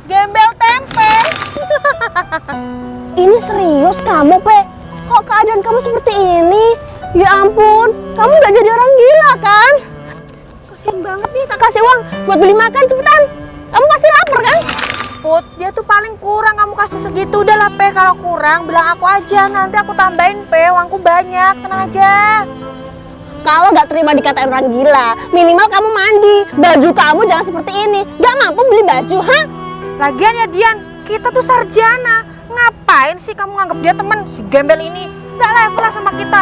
Gembel tempe. Ini serius kamu, Pe? Kok keadaan kamu seperti ini? Ya ampun, kamu nggak jadi orang gila kan? Kasian banget nih. Tak kasih uang buat beli makan cepetan. Kamu pasti lapar kan? Put, dia tuh paling kurang, kamu kasih segitu. Udah lah, Pe. Kalau kurang bilang aku aja, nanti aku tambahin, Pe. Uangku banyak, tenang aja. Kalau nggak terima dikatain orang gila, minimal kamu mandi. Baju kamu jangan seperti ini. Nggak mampu beli baju, ha? Lagian ya Dian, kita tuh sarjana. Ngapain sih kamu nganggap dia temen? Si gembel ini nggak level lah sama kita.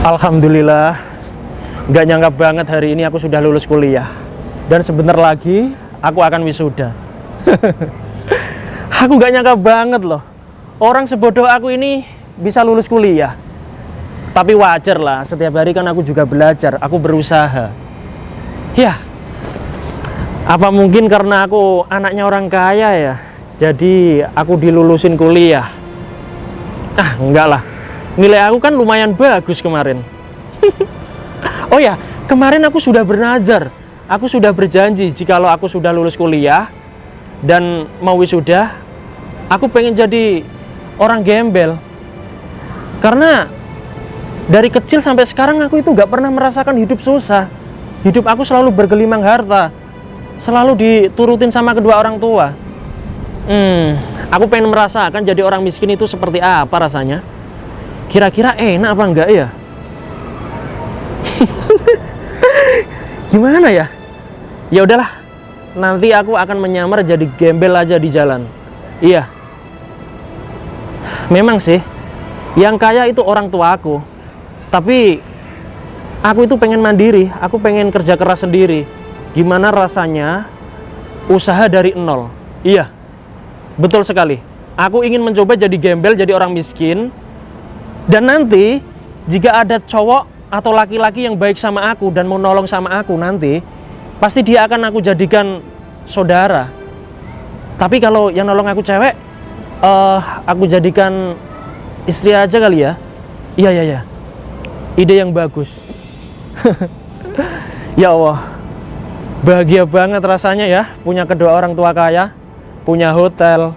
Alhamdulillah, nggak nyangka banget hari ini aku sudah lulus kuliah. Dan sebentar lagi aku akan wisuda. Aku nggak nyangka banget loh, orang sebodoh aku ini bisa lulus kuliah. Tapi wajar lah, setiap hari kan aku juga belajar, aku berusaha. Ya, apa mungkin karena aku anaknya orang kaya ya, jadi aku dilulusin kuliah. Ah, enggak lah. Nilai aku kan lumayan bagus kemarin. Oh ya, kemarin aku sudah bernazar. Aku sudah berjanji jikalau aku sudah lulus kuliah dan mau wisuda, aku pengen jadi orang gembel. Karena dari kecil sampai sekarang aku itu gak pernah merasakan hidup susah. Hidup aku selalu bergelimang harta. Selalu diturutin sama kedua orang tua. Aku pengen merasakan jadi orang miskin itu seperti apa rasanya. Kira-kira enak apa enggak ya? Gimana ya? Ya udahlah, nanti aku akan menyamar jadi gembel aja di jalan. Iya. Memang sih, yang kaya itu orang tua aku. Tapi aku itu pengen mandiri, aku pengen kerja keras sendiri. Gimana rasanya usaha dari nol? Iya. Betul sekali. Aku ingin mencoba jadi gembel, jadi orang miskin. Dan nanti jika ada cowok atau laki-laki yang baik sama aku dan mau nolong sama aku nanti, pasti dia akan aku jadikan saudara. Tapi kalau yang nolong aku cewek, aku jadikan istri aja kali ya. Iya. Ide yang bagus. Ya Allah, bahagia banget rasanya ya punya kedua orang tua kaya, punya hotel,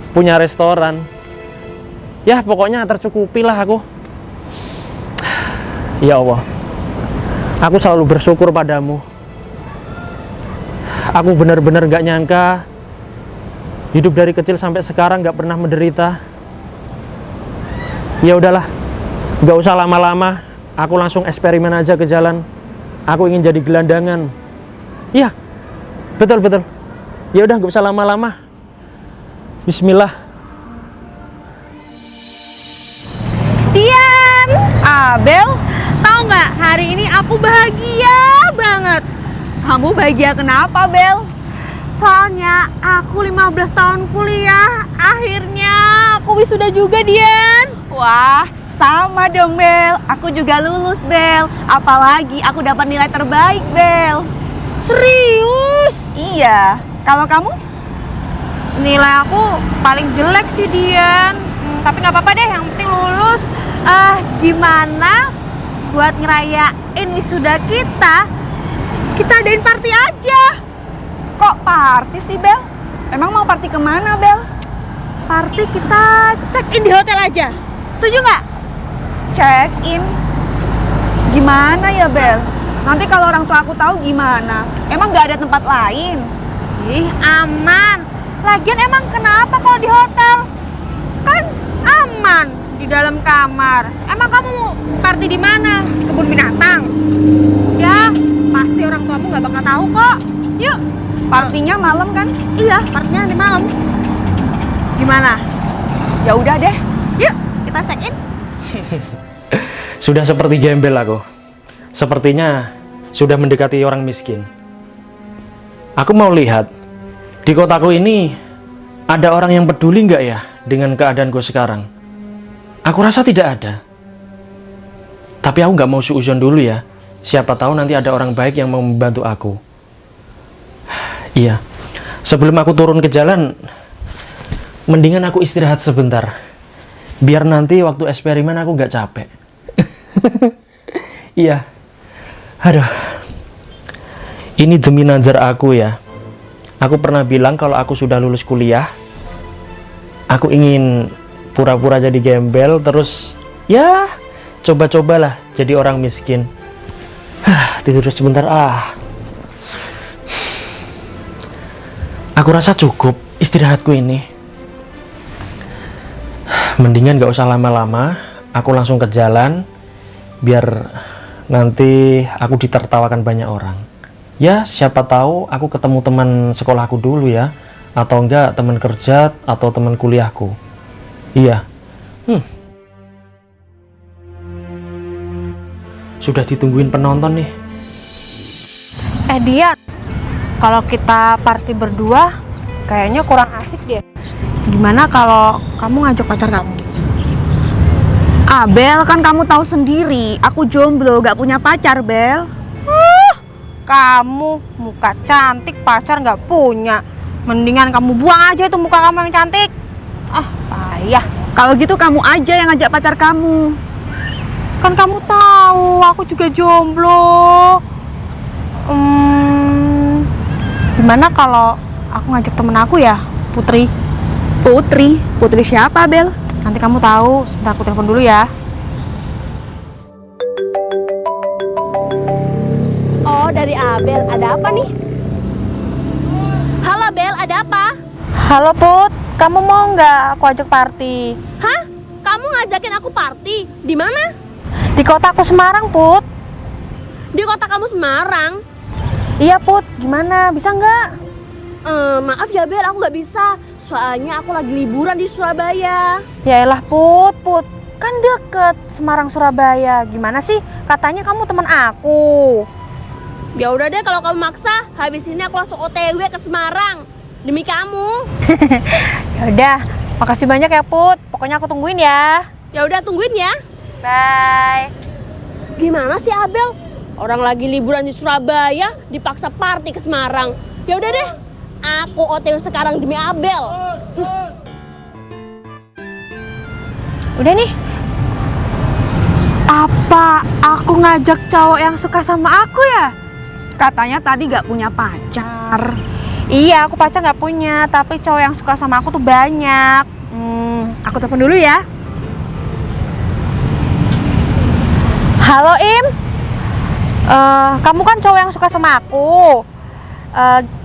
punya restoran. Ya pokoknya tercukupi lah aku. Ya Allah, aku selalu bersyukur padamu. Aku benar-benar gak nyangka hidup dari kecil sampai sekarang gak pernah menderita. Ya udahlah, gak usah lama-lama. Aku langsung eksperimen aja ke jalan. Aku ingin jadi gelandangan. Iya, betul. Ya udah gak usah lama-lama. Bismillah. Dian, Abel, tahu nggak? Hari ini aku bahagia banget. Kamu bahagia kenapa, Bel? Soalnya aku 15 tahun kuliah, akhirnya aku wisuda juga, Dian. Wah, sama dong, Bel. Aku juga lulus, Bel. Apalagi aku dapat nilai terbaik, Bel. Serius? Iya. Kalau kamu? Nilai aku paling jelek sih, Dian. Tapi nggak apa-apa deh, yang penting lulus. Gimana buat ngerayain wisuda kita adain party aja. Kok party sih, Bel? Emang mau party kemana, Bel? Party kita check-in di hotel aja. Setuju nggak? Check-in? Gimana ya, Bel? Nanti kalau orang tua aku tahu gimana? Emang nggak ada tempat lain? Ih, aman. Lagian emang kenapa kalau di hotel? Kan aman di dalam kamar. Emang kamu mau party di mana? Di kebun binatang? Ya, pasti orang tuamu nggak bakal tahu kok. Yuk. Partinya malam kan? Iya, partinya nanti malam. Gimana? Ya udah deh. Yuk, kita check in. Sudah seperti gembel aku. Sepertinya sudah mendekati orang miskin. Aku mau lihat di kotaku ini ada orang yang peduli nggak ya dengan keadaanku sekarang. Aku rasa tidak ada. Tapi aku nggak mau suuzon dulu ya. Siapa tahu nanti ada orang baik yang mau membantu aku. Iya. Sebelum aku turun ke jalan, Mendingan aku istirahat sebentar. Biar nanti waktu eksperimen aku nggak capek. Iya. Aduh. Ini demi nazar aku ya. Aku pernah bilang kalau aku sudah lulus kuliah, aku ingin pura-pura jadi gembel, terus ya coba-cobalah jadi orang miskin. Tidur sebentar Aku rasa cukup istirahatku ini. Mendingan gak usah lama-lama, aku langsung ke jalan, biar nanti aku ditertawakan banyak orang. Ya, siapa tahu aku ketemu teman sekolahku dulu ya, atau enggak teman kerja atau teman kuliahku. Iya. Sudah ditungguin penonton nih. Dian, kalau kita party berdua kayaknya kurang asik deh. Gimana kalau kamu ngajak pacar kamu? Bel, kan kamu tahu sendiri, aku jomblo, gak punya pacar, Bel. Kamu muka cantik, pacar nggak punya. Mendingan kamu buang aja itu muka kamu yang cantik. Payah. Kalau gitu kamu aja yang ngajak pacar kamu. Kan kamu tahu, aku juga jomblo. Gimana kalau aku ngajak temen aku ya, Putri? Putri? Putri siapa, Bel? Nanti kamu tahu, sebentar aku telepon dulu ya. Oh, dari Abel. Ada apa nih? Halo Bel, ada apa? Halo Put, kamu mau nggak aku ajak party? Hah? Kamu ngajakin aku party? Di mana? Di kotaku Semarang, Put. Di kota kamu Semarang? Iya Put, gimana? Bisa nggak? Maaf ya Bel, aku nggak bisa. Soalnya aku lagi liburan di Surabaya. Yaelah Put, kan deket Semarang Surabaya. Gimana sih? Katanya kamu teman aku. Ya udah deh, kalau kamu maksa, habis ini aku langsung OTW ke Semarang demi kamu. Ya udah, makasih banyak ya Put. Pokoknya aku tungguin ya. Ya udah, tungguin ya. Bye. Gimana sih Abel? Orang lagi liburan di Surabaya, dipaksa party ke Semarang. Ya udah deh, aku OTW sekarang demi Abel. Udah nih. Apa aku ngajak cowok yang suka sama aku ya? Katanya tadi gak punya pacar. Iya, aku pacar nggak punya, tapi cowok yang suka sama aku tuh banyak. Aku telepon dulu ya. Halo Im, kamu kan cowok yang suka sama aku.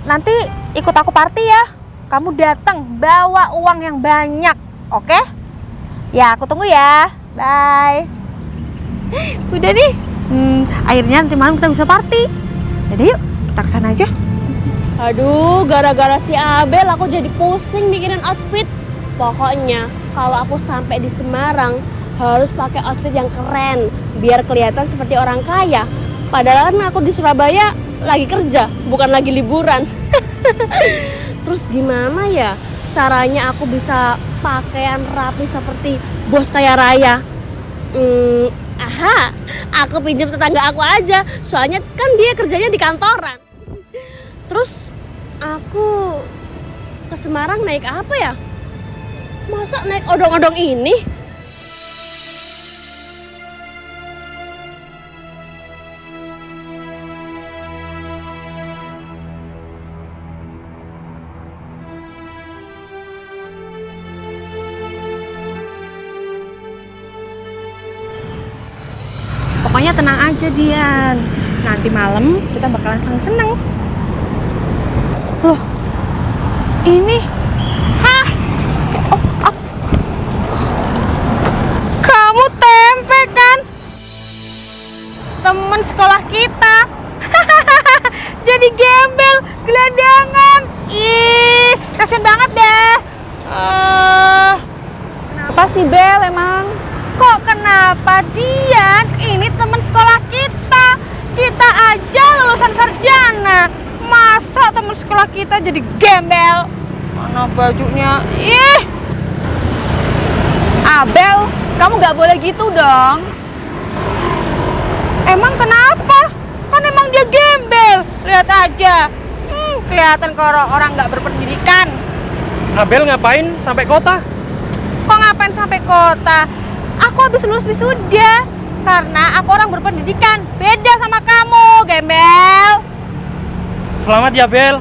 Nanti ikut aku party ya. Kamu datang bawa uang yang banyak, oke? Ya, aku tunggu ya. Bye. Udah nih. Akhirnya nanti malam kita bisa party. Jadi yuk, kita kesana aja. Aduh, gara-gara si Abel aku jadi pusing mikirin outfit. Pokoknya kalau aku sampai di Semarang harus pakai outfit yang keren biar kelihatan seperti orang kaya. Padahal kan aku di Surabaya lagi kerja, bukan lagi liburan. Terus gimana ya caranya aku bisa pakaian rapi seperti bos kaya raya? Aku pinjam tetangga aku aja, soalnya kan dia kerjanya di kantoran. Terus aku ke Semarang naik apa ya? Masa naik odong-odong ini? Pokoknya tenang aja Dian. Nanti malam kita bakalan seneng-seneng. Loh, ini kamu tempe kan? Temen sekolah kita. Jadi gembel, gelandangan. Ih, kasian banget deh. Kenapa sih Bel emang? Kok kenapa Dian? Ini temen sekolah kita. Kita aja lulusan sarjana. Masa temen sekolah kita jadi gembel? Mana bajunya? Ih. Abel, kamu gak boleh gitu dong. Emang kenapa? Kan emang dia gembel. Lihat aja. Kelihatan kalau orang nggak berpendidikan. Abel ngapain sampai kota? Kok ngapain sampai kota? Aku habis lulus wisuda. Karena aku orang berpendidikan. Beda sama kamu, gembel. Selamat ya, Bel.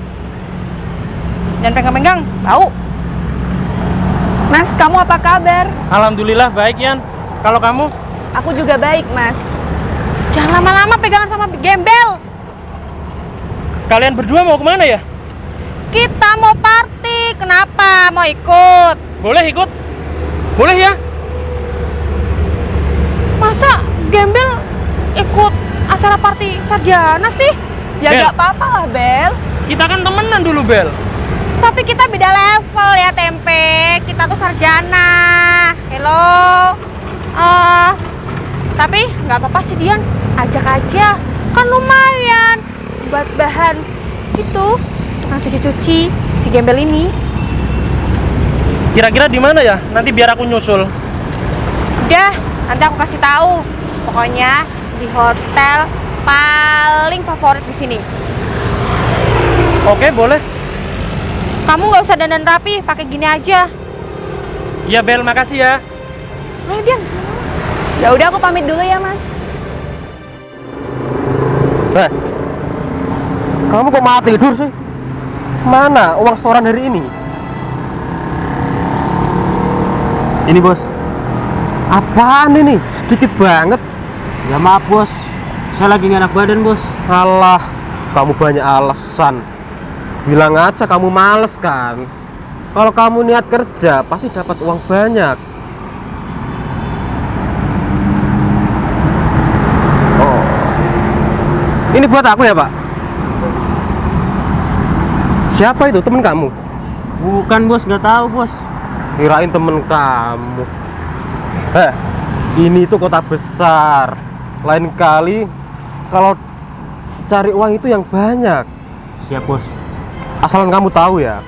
Jangan pegang-pegang, tahu? Mas, kamu apa kabar? Alhamdulillah baik, Yan. Kalau kamu? Aku juga baik, Mas. Jangan lama-lama pegangan sama gembel. Kalian berdua mau kemana ya? Kita mau party. Kenapa? Mau ikut? Boleh ikut? Boleh ya? Masa gembel ikut acara party sarjana sih? Ya Bel. gak apa-apa lah, Bel. Kita kan temenan dulu, Bel. Tapi kita beda level ya, Tempe. Kita tuh sarjana. Hello. Tapi nggak apa-apa sih, Dian. Ajak aja. Kan lumayan buat bahan itu tukang cuci-cuci si gembel ini. Kira-kira di mana ya? Nanti biar aku nyusul. Udah, nanti aku kasih tahu. Pokoknya di hotel paling favorit di sini. Oke, boleh. Kamu nggak usah dandan rapi, pakai gini aja. Iya, Bel, makasih ya. Ayo, Dian. Ya udah aku pamit dulu ya, Mas. Kamu kok malah tidur sih? Mana uang setoran hari ini? Ini bos. Apaan ini? Sedikit banget. Ya maaf bos, saya lagi nggak enak badan bos. Alah, kamu banyak alasan. Bilang aja kamu males kan. Kalau kamu niat kerja, pasti dapat uang banyak. Oh, ini buat aku ya pak? Siapa itu temen kamu? Bukan bos, nggak tahu bos. Kirain temen kamu. Ini tuh kota besar. Lain kali kalau cari uang itu yang banyak. Siap bos. Asalan kamu tahu ya,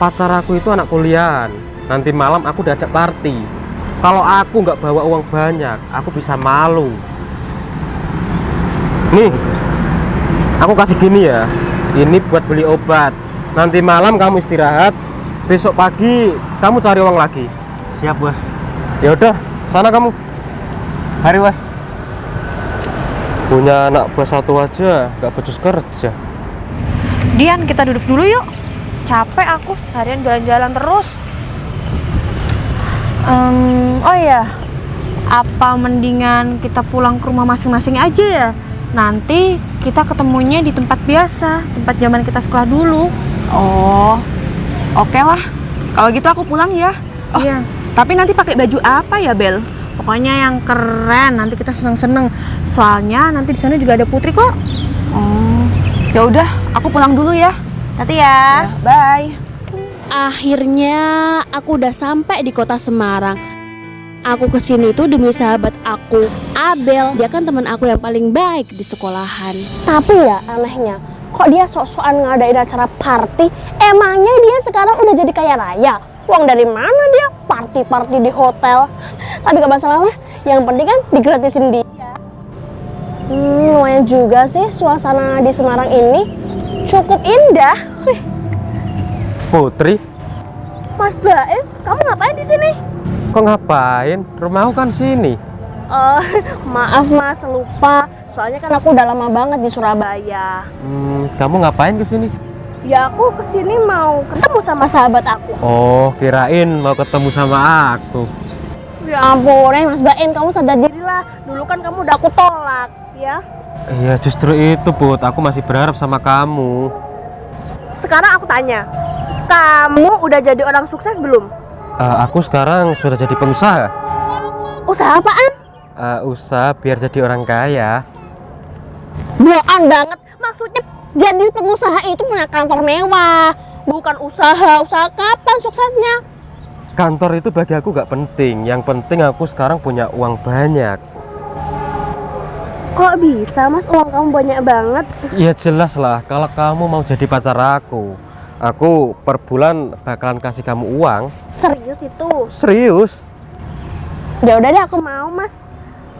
pacar aku itu anak kuliahan. Nanti malam aku diajak party. Kalau aku nggak bawa uang banyak, aku bisa malu. Nih, aku kasih gini ya. Ini buat beli obat. Nanti malam kamu istirahat. Besok pagi kamu cari uang lagi. Siap bos. Ya udah, sana kamu. Hari bos. Punya anak bos satu aja, nggak becus kerja. Dian, kita duduk dulu yuk. Capek aku seharian jalan-jalan terus. Oh iya, apa mendingan kita pulang ke rumah masing-masing aja ya? Nanti kita ketemunya di tempat biasa, tempat zaman kita sekolah dulu. Oh, oke lah. Kalau gitu aku pulang ya. Oh, Iya. tapi nanti pakai baju apa ya, Bel? Pokoknya yang keren, nanti kita seneng-seneng. Soalnya nanti di sana juga ada Putri kok. Oh, ya udah, aku pulang dulu ya. Hati ya. Bye. Akhirnya aku udah sampai di kota Semarang. Aku kesini tuh demi sahabat aku, Abel. Dia kan teman aku yang paling baik di sekolahan. Tapi ya anehnya, kok dia sok-sokan ngadain acara party? Emangnya dia sekarang udah jadi kaya raya? Uang dari mana dia party-party di hotel? Tapi gak masalah lah, yang penting kan digratisin dia. Lumayan juga sih suasana di Semarang ini. Cukup indah. Wih, Putri, Mas Baim, kamu ngapain di sini? kok ngapain? Rumahku kan sini. Maaf Mas, lupa. Soalnya kan aku udah lama banget di Surabaya. Kamu ngapain ke sini? Ya aku kesini mau ketemu sama sahabat aku. Oh, kirain mau ketemu sama aku. Ya ampun, Mas Baim, kamu sadar dirilah. Dulu kan kamu udah aku tolak, ya. Iya, justru itu, Put. Aku masih berharap sama kamu. Sekarang aku tanya, kamu udah jadi orang sukses belum? Aku sekarang sudah jadi pengusaha. Usaha apaan? Usaha biar jadi orang kaya. Bohong banget. Maksudnya jadi pengusaha itu punya kantor mewah, bukan usaha. Usaha kapan suksesnya? Kantor itu bagi aku gak penting. Yang penting aku sekarang punya uang banyak. Kok bisa Mas, uang kamu banyak banget? Ya jelas lah, kalau kamu mau jadi pacar aku per bulan bakalan kasih kamu uang. Serius itu? Serius? Ya udah deh, aku mau Mas.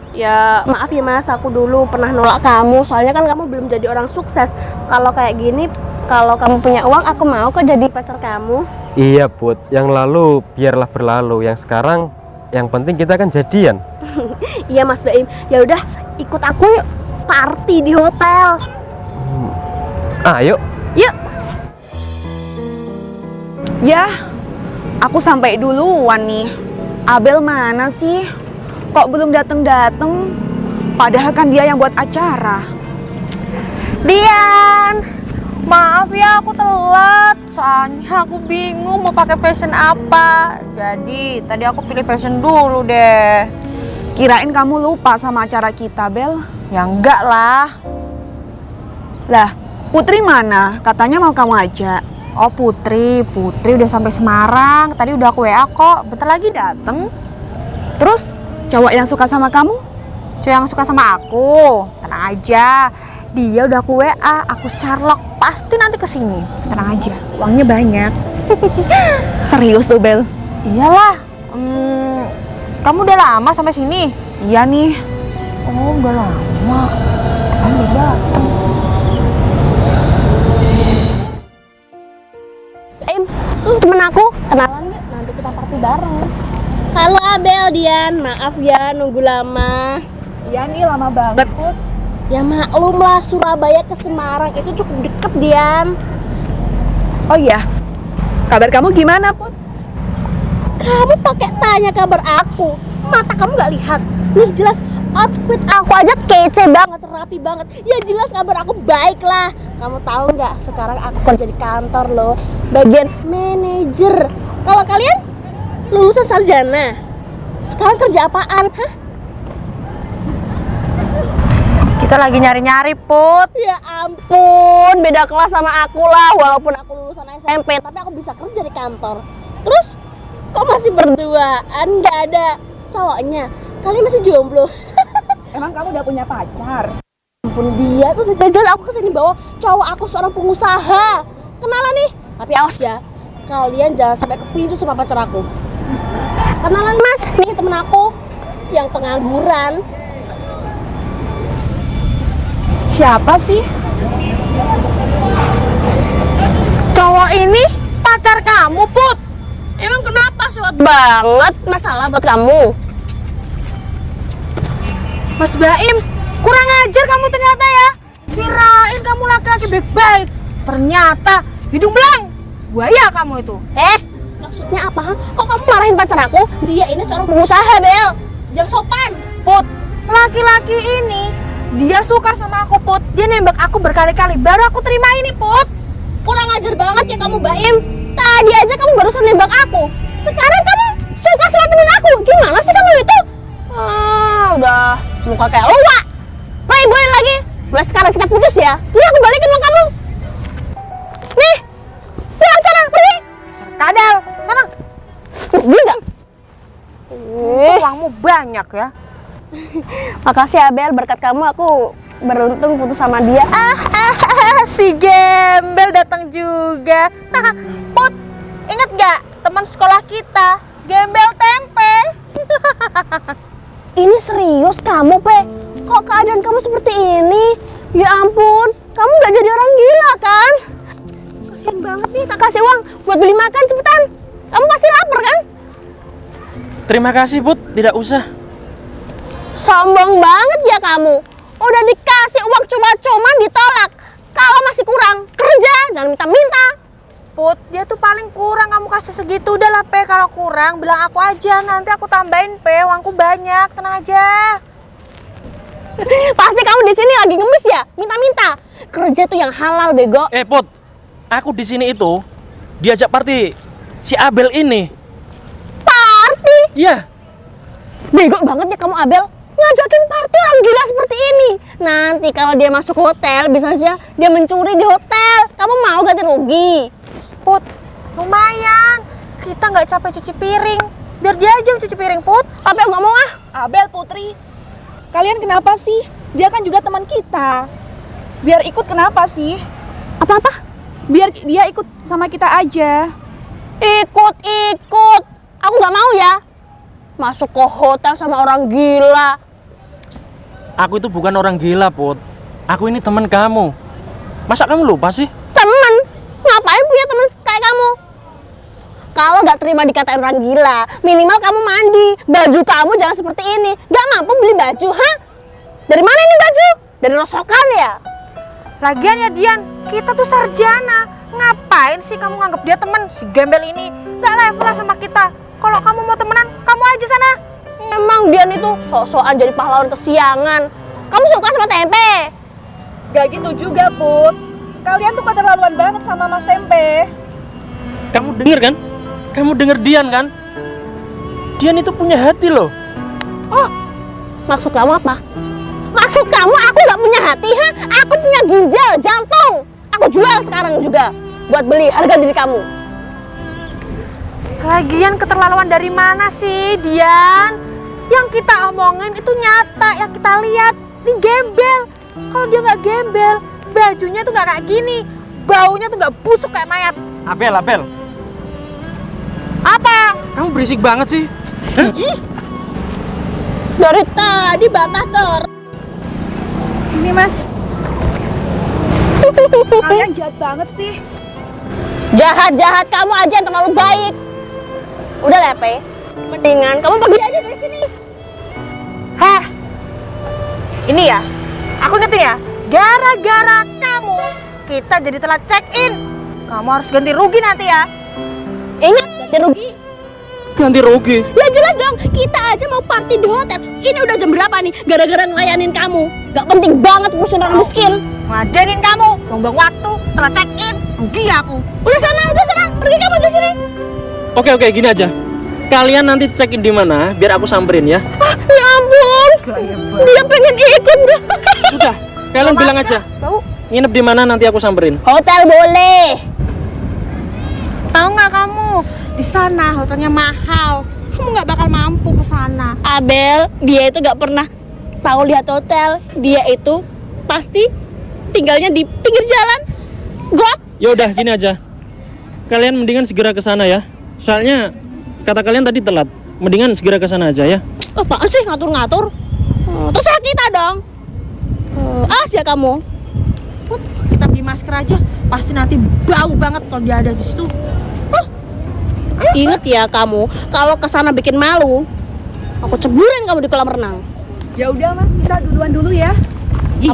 Ya maaf ya Mas, aku dulu pernah nolak kamu. Soalnya kan kamu belum jadi orang sukses. Kalau kayak gini, kalau kamu punya uang, aku mau kok jadi pacar kamu. Iya Put, yang lalu biarlah berlalu. Yang sekarang yang penting kita kan jadian. Iya Mas Baim. Ya udah, ikut aku yuk party di hotel. Ayo. Yuk. Ya, aku sampai duluan nih. Abel mana sih? Kok belum dateng-dateng? Padahal kan dia yang buat acara. Dian, maaf ya aku telat. Soalnya aku bingung mau pakai fashion apa. Jadi tadi aku pilih fashion dulu deh. Kirain kamu lupa sama acara kita, Bel. Ya enggak lah. Lah, Putri mana? Katanya mau kamu ajak. Oh Putri udah sampai Semarang. Tadi udah aku WA kok. Bentar lagi dateng. Terus, cowok yang suka sama kamu? Cowok yang suka sama aku, tenang aja. Dia udah aku WA, aku Sherlock, pasti nanti kesini. Tenang aja, uangnya banyak. Serius tuh, Bel? Iyalah. Kamu udah lama sampai sini? Iya nih. Oh, udah lama. Kan udah dateng. Baim, temen aku, kenalan yuk, nanti kita party bareng. Halo Abel, Dian, maaf ya nunggu lama. Iya nih, lama banget. Ya maklum lah, Surabaya ke Semarang itu cukup deket, Dian. Oh iya, kabar kamu gimana, Put? Kamu pakai tanya kabar aku, mata kamu gak lihat? Nih jelas outfit aku aja kece banget, rapi banget. Ya jelas kabar aku baik lah. Kamu tahu nggak? Sekarang aku kerja di kantor loh, bagian manajer. Kalau kalian lulusan sarjana, sekarang kerja apaan? Hah? Kita lagi nyari-nyari, Put. Ya ampun, beda kelas sama aku lah. Walaupun aku lulusan SMP, tapi aku bisa kerja di kantor. Terus, kok masih berduaan? Nggak ada cowoknya? Kalian masih jomblo? Emang kamu udah punya pacar? Ampun dia, tuh jajan aku kesini bawa cowok aku seorang pengusaha. Kenalan nih, tapi awas ya. Kalian jangan sampai kepincut sama pacar aku. Kenalan mas, nih temen aku yang pengangguran. Siapa sih? Cowok ini pacar kamu, Put. Emang kenapa? Suat banget masalah buat kamu. Mas Baim, kurang ajar kamu ternyata ya. Kirain kamu laki-laki baik-baik. Ternyata hidung belang. Buaya kamu itu. Maksudnya apa? Kok kamu marahin pacar aku? Dia ini seorang pengusaha, Bel. Jangan sopan. Put, laki-laki ini dia suka sama aku, Put. Dia nembak aku berkali-kali. Baru aku terima ini, Put. Kurang ajar banget ya kamu, Baim. Tadi aja kamu barusan nembak aku. Sekarang kamu suka sama temen aku. Gimana sih kamu itu? Udah muka kayak luwak. Playboy lagi. Mulai sekarang kita putus ya. Nih aku balikin uang kamu. Nih. Pulang sana, pergi. Kadal, sana. Pergi enggak? Uangmu banyak ya. Makasih Abel, berkat kamu aku beruntung putus sama dia. Si gembel datang juga. Put, ingat gak teman sekolah kita? Gembel tempe. Ini serius kamu, Pe? Kok keadaan kamu seperti ini? Ya ampun, kamu gak jadi orang gila kan? Kasian banget nih, tak kasih uang buat beli makan cepetan. Kamu pasti lapar kan? Terima kasih, Put. Tidak usah. Sombong banget ya kamu. Udah dikasih uang cuma-cuma ditolak. Kalau masih kurang, kerja, jangan minta-minta. Put, dia tuh paling kurang kamu kasih segitu. Udah lah, Pe. Kalau kurang bilang aku aja, nanti aku tambahin, Pe. Uangku banyak, tenang aja. Pasti kamu di sini lagi ngemis ya, minta-minta. Kerja tuh yang halal, bego. Put. Aku di sini itu diajak party si Abel ini. Party? Iya. Bego banget ya kamu, Abel. Ngajakin party orang gila seperti ini. Nanti kalau dia masuk hotel, bisa saja dia mencuri di hotel. Kamu mau ganti rugi? Put, lumayan. Kita nggak capek cuci piring. Biar dia aja yang cuci piring, Put. Tapi aku nggak mau ah. Abel, Putri, kalian kenapa sih? Dia kan juga teman kita. Biar ikut kenapa sih? Apa-apa? Biar dia ikut sama kita aja. Ikut. Aku nggak mau ya. Masuk ke hotel sama orang gila. Aku itu bukan orang gila, Put. Aku ini teman kamu. Masa kamu lupa sih? Temen? Ngapain punya temen kayak kamu? terima dikatain orang gila. Minimal kamu mandi, baju kamu jangan seperti ini. Gak mampu beli baju, hah? Dari mana ini baju? Dari rosokan ya? Lagian ya Dian, kita tuh sarjana. Ngapain sih kamu nganggap dia teman? Si gembel ini gak level lah sama kita. Kalau kamu mau temenan, kamu aja sana. Emang Dian itu sok-sokan jadi pahlawan kesiangan. Kamu suka sama tempe? Gak gitu juga, Put. Kalian tuh keterlaluan banget sama Mas Tempe. Kamu denger kan? Kamu denger Dian kan? Dian itu punya hati loh. Oh, maksud kamu apa? Maksud kamu aku nggak punya hati, ha? Aku punya ginjal, jantung. Aku jual sekarang juga buat beli harga diri kamu. Lagian keterlaluan dari mana sih Dian? Yang kita omongin itu nyata, yang kita lihat. Ini gembel. Kalau dia nggak gembel, bajunya tuh nggak kayak gini. Baunya tuh nggak busuk kayak mayat. Abel. Apa? Kamu berisik banget sih. Dari tadi bantah terus. Sini, Mas. Kalian jahat banget sih. Jahat-jahat kamu aja yang terlalu baik. Udah Lepe, mendingan kamu pergi aja dari sini. Heh, ini ya, aku ingetin ya, gara-gara kamu kita jadi telat check-in. Kamu harus ganti rugi nanti ya. Ingat, ganti rugi. Ganti rugi. Ya jelas dong, kita aja mau party di hotel. Ini udah jam berapa nih? Gara-gara ngelayanin kamu. Gak penting banget ngurusin orang miskin. Ngadenin kamu, buang-buang waktu, telat check-in, rugi aku. Udah sana, pergi kamu dari sini. Oke, gini aja. Kalian nanti check in di mana? Biar aku samperin ya. Ya ampun, dia pengen ikut. Sudah, kalian bilang aja. Bau. Nginep di mana nanti aku samperin. Hotel boleh. Tahu nggak kamu? Di sana hotelnya mahal. Kamu nggak bakal mampu ke sana. Abel, dia itu gak pernah tahu lihat hotel. Dia itu pasti tinggalnya di pinggir jalan. Got. Ya udah, gini aja. Kalian mendingan segera ke sana ya. Soalnya kata kalian tadi telat. Mendingan segera ke sana aja ya. Apaan sih ngatur-ngatur? Terserah kita dong. Ya kamu. Put, kita beli masker aja. Pasti nanti bau banget kalau dia ada di situ. Ingat ya kamu, kalau kesana bikin malu, aku ceburin kamu di kolam renang. Ya udah, Mas, kita duluan dulu ya.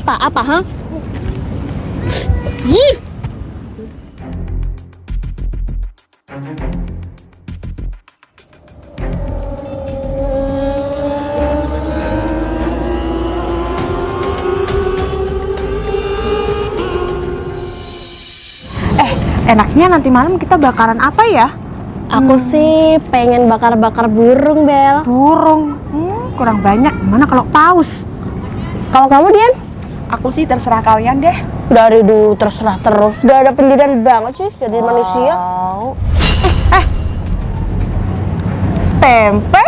Apa, ha? Ih. Enaknya nanti malam kita bakaran apa ya? Aku sih pengen bakar-bakar burung, Bel. Burung. Kurang banyak. Gimana kalau paus? Kalau kamu, Dian? Aku sih terserah kalian deh. Dari dulu terserah terus. Gak ada pendirian banget sih jadi manusia. Tempe?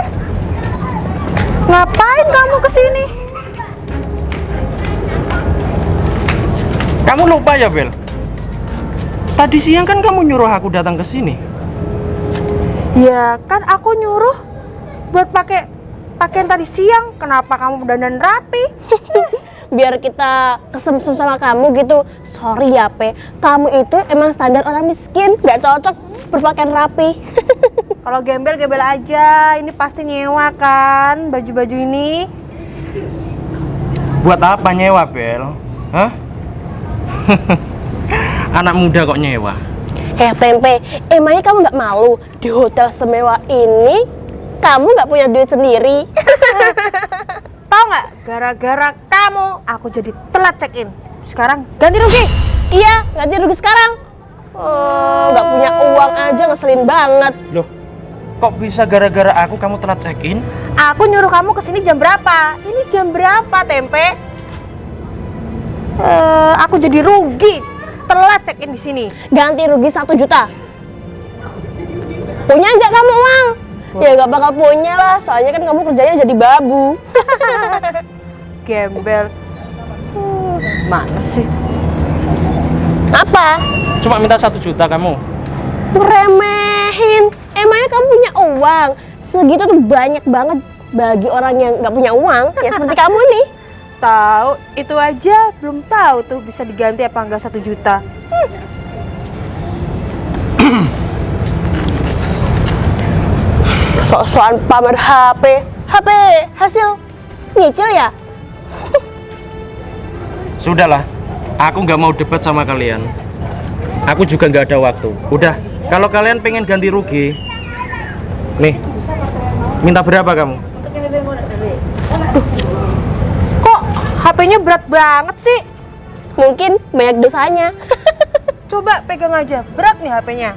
Ngapain kamu kesini? Kamu lupa ya, Bel? Tadi siang kan kamu nyuruh aku datang ke sini. Ya kan aku nyuruh buat pakai pakaian tadi siang. Kenapa kamu dandan rapi? Biar kita kesemsem sama kamu gitu. Sorry ya, Pe. Kamu itu emang standar orang miskin. Gak cocok berpakaian rapi. Kalau gembel aja. Ini pasti nyewa kan baju-baju ini. Buat apa nyewa, Bel? Hah? Anak muda kok nyewa. Tempe, emangnya kamu gak malu di hotel semewah ini kamu gak punya duit sendiri? Tahu nggak? Gara-gara kamu aku jadi telat check-in. Sekarang ganti rugi. Iya, ganti rugi sekarang. Gak punya uang aja ngeselin banget. Loh, kok bisa gara-gara aku kamu telat check-in? Aku nyuruh kamu kesini jam berapa? Ini jam berapa, Tempe? Aku jadi rugi. Telat check-in di sini. Ganti rugi 1 juta. Punya nggak kamu uang? Ya nggak bakal punya lah, soalnya kan kamu kerjanya jadi babu. Gembel. Mana sih? Apa? Cuma minta 1 juta kamu. Ngeremehin. Emangnya kamu punya uang? Segitu tuh banyak banget bagi orang yang nggak punya uang, ya seperti kamu nih. Tahu, itu aja belum tahu tuh bisa diganti apa enggak 1 juta. Sok-sokan pamer HP. HP hasil nyicil ya? Sudahlah, aku nggak mau debat sama kalian. Aku juga nggak ada waktu. Udah, kalau kalian pengen ganti rugi, nih, minta berapa kamu? Kok HP-nya berat banget sih? Mungkin banyak dosanya. Coba pegang aja, berat nih HP-nya.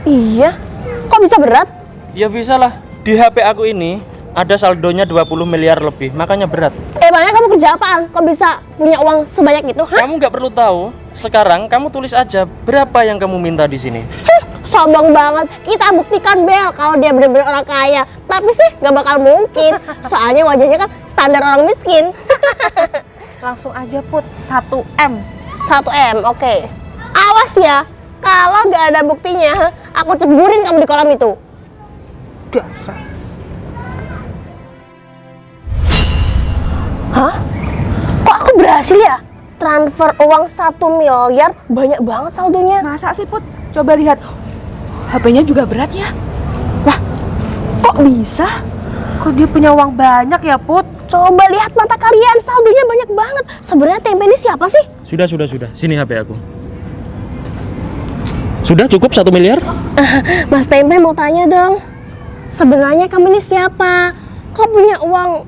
Iya, kok bisa berat? Ya bisa lah, di HP aku ini ada saldonya 20 miliar lebih, makanya berat. Emangnya kamu kerja apaan? Kok bisa punya uang sebanyak itu? Hah? Kamu nggak perlu tahu. Sekarang kamu tulis aja berapa yang kamu minta di sini. Sombong banget. Kita buktikan Bel kalau dia benar-benar orang kaya. Tapi sih nggak bakal mungkin. Soalnya wajahnya kan standar orang miskin. Langsung aja Put, 1M. 1M, oke. Awas ya, kalau nggak ada buktinya, aku ceburin kamu di kolam itu. Dasar. Hah? Kok aku berhasil ya? Transfer uang 1 miliar, banyak banget saldonya. Masa sih Put? Coba lihat. HP-nya juga berat ya? Wah, kok bisa? Kok dia punya uang banyak ya Put? Coba lihat mata kalian, saldonya banyak banget. Sebenarnya Tempe ini siapa sih? Sudah. Sini HP aku. Sudah cukup 1 miliar? Mas Tempe mau tanya dong. Sebenarnya kamu ini siapa? Kok punya uang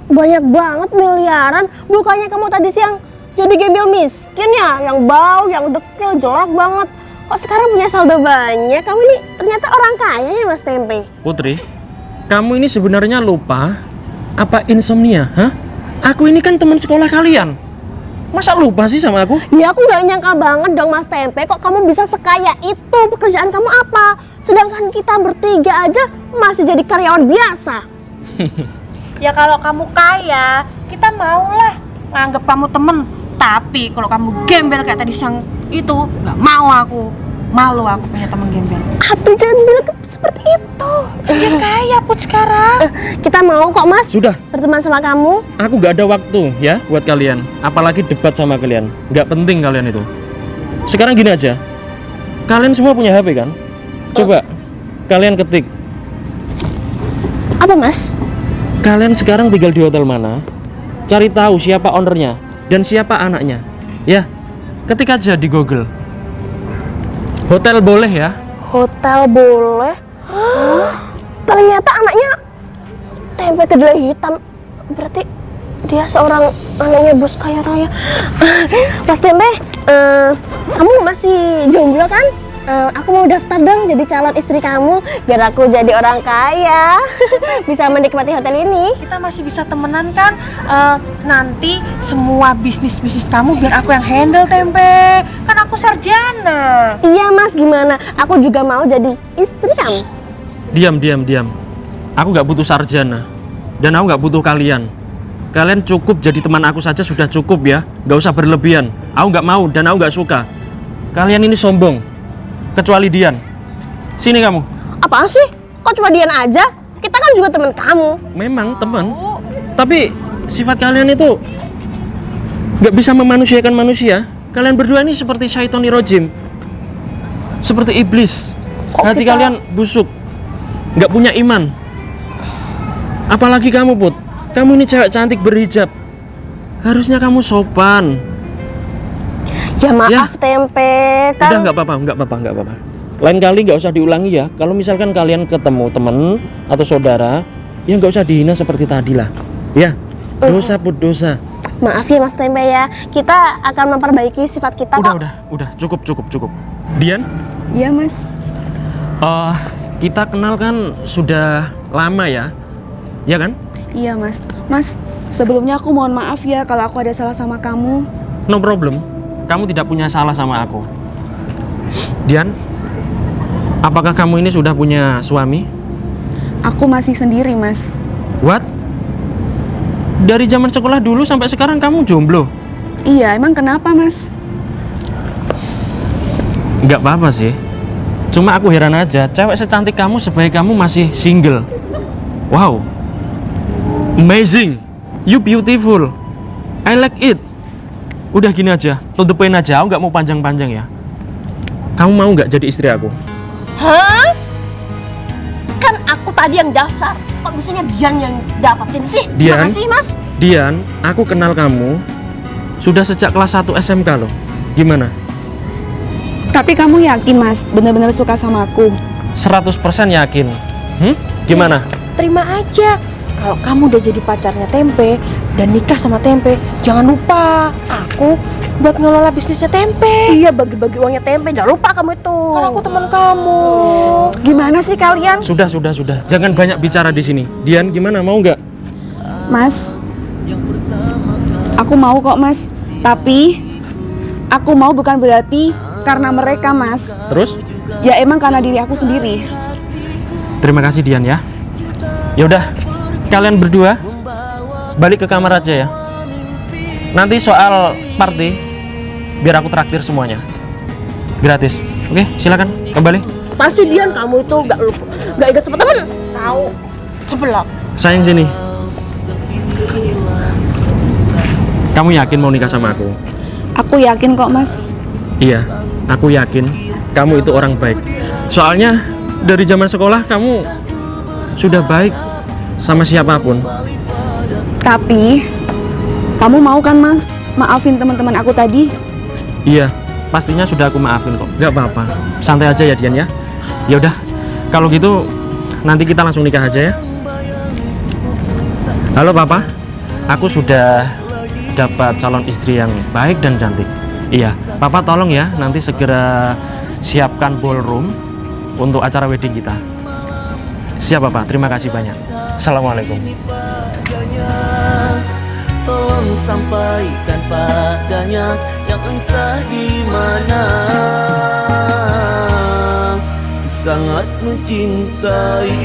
banyak banget miliaran? Bukannya kamu tadi siang jadi gembel miskin ya? Yang bau, yang dekil, jelek banget. Kok sekarang punya saldo banyak? Kamu ini ternyata orang kaya ya Mas Tempe? Putri, kamu ini sebenarnya lupa apa insomnia? Hah? Aku ini kan teman sekolah kalian. Masa lupa sih sama aku? Ya aku nggak nyangka banget dong Mas Tempe. Kok kamu bisa sekaya itu? Pekerjaan kamu apa? Sedangkan kita bertiga aja masih jadi karyawan biasa. Ya kalau kamu kaya, kita maulah nganggep kamu temen. Tapi kalau kamu gembel kayak tadi siang itu, nggak mau aku. Malu aku punya temen gembel. Tapi jangan bilang seperti itu. Ya kaya Put sekarang. Kita mau kok Mas Sudah, berteman sama kamu. aku gak ada waktu ya buat kalian. Apalagi debat sama kalian. Gak penting kalian itu. Sekarang gini aja. Kalian semua punya HP kan? Coba kalian ketik. Apa Mas? Kalian sekarang tinggal di hotel mana? Cari tahu siapa ownernya dan siapa anaknya. Ya, ketik aja di Google. Hotel boleh ya? Hotel boleh. Ternyata anaknya Tempe Kedelai Hitam. Berarti dia seorang anaknya bos kaya raya. Mas Tempe, kamu masih jomblo kan? Aku mau daftar dong jadi calon istri kamu biar aku jadi orang kaya. Bisa menikmati hotel ini. Kita masih bisa temenan kan? Nanti semua bisnis kamu biar aku yang handle Tempe. Kan aku sarjana. Iya Mas, gimana? Aku juga mau jadi istri kamu. Diam. Aku gak butuh sarjana. Dan aku gak butuh kalian. Kalian cukup jadi teman aku saja sudah cukup ya. Gak usah berlebihan. Aku gak mau dan aku gak suka. Kalian ini sombong. Kecuali Dian. Sini kamu. Apaan sih? Kok cuma Dian aja? Kita kan juga teman kamu. Memang teman. Tapi sifat kalian itu gak bisa memanusiakan manusia. Kalian berdua ini seperti syaitonir rojim. Seperti iblis. Hati kalian busuk. Gak punya iman. Apalagi kamu Put. Kamu ini cewek cantik berhijab. Harusnya kamu sopan. Ya maaf Ya. Tempe kan. Udah nggak apa-apa. Lain kali nggak usah diulangi ya. Kalau misalkan kalian ketemu temen atau saudara, ya nggak usah dihina seperti tadi lah. Ya, dosa Put, dosa. Maaf ya Mas Tempe ya. Kita akan memperbaiki sifat kita kok. Udah, cukup. Dian, Iya Mas. kita kenal kan sudah lama ya, ya kan? Iya Mas. Mas, sebelumnya aku mohon maaf ya kalau aku ada salah sama kamu. No problem. Kamu tidak punya salah sama aku. Dian, apakah kamu ini sudah punya suami? Aku masih sendiri Mas. What? Dari zaman sekolah dulu sampai sekarang kamu jomblo? Iya, emang kenapa Mas? Nggak apa-apa sih. Cuma aku heran aja, cewek secantik kamu sebaik kamu masih single. Wow. Amazing. You beautiful. I like it. Udah gini aja, to the point aja, aku nggak mau panjang-panjang ya. Kamu mau nggak jadi istri aku? Hah? Kan aku tadi yang daftar. Kok bisanya Dian yang dapetin sih? Dian? Makasih mas. Dian, aku kenal kamu sudah sejak kelas 1 SMK loh. Gimana? Tapi kamu yakin Mas, benar-benar suka sama aku? 100% yakin. Gimana? Terima aja. Kalau kamu udah jadi pacarnya Tempe dan nikah sama Tempe, jangan lupa aku buat ngelola bisnisnya Tempe. Iya, bagi-bagi uangnya Tempe. Jangan lupa kamu itu. Kan aku teman kamu. Gimana sih kalian? Sudah. Jangan banyak bicara di sini. Dian, gimana? Mau nggak? Mas, aku mau kok Mas. Tapi aku mau bukan berarti karena mereka Mas. Terus? Ya emang karena diri aku sendiri. Terima kasih Dian ya. Yaudah, kalian berdua balik ke kamar aja ya. Nanti soal party biar aku traktir semuanya. Gratis. Oke, silakan kembali. Pasti Dian, kamu itu nggak ingat sama temen. Tahu. Sebelak. Sayang sini. Kamu yakin mau nikah sama aku? Aku yakin kok Mas. Iya, aku yakin kamu itu orang baik. Soalnya dari zaman sekolah kamu sudah baik sama siapapun. Tapi kamu mau kan Mas maafin teman-teman aku tadi? Iya, pastinya sudah aku maafin kok. Gak apa-apa. Santai aja ya Dian ya. Ya udah, kalau gitu nanti kita langsung nikah aja ya. Halo Papa, aku sudah dapat calon istri yang baik dan cantik. Iya, Papa tolong ya nanti segera siapkan ballroom untuk acara wedding kita. Siap Papa, terima kasih banyak. Assalamualaikum. Tolong sampaikan padanya yang entah di mana. Ku sangat mencintai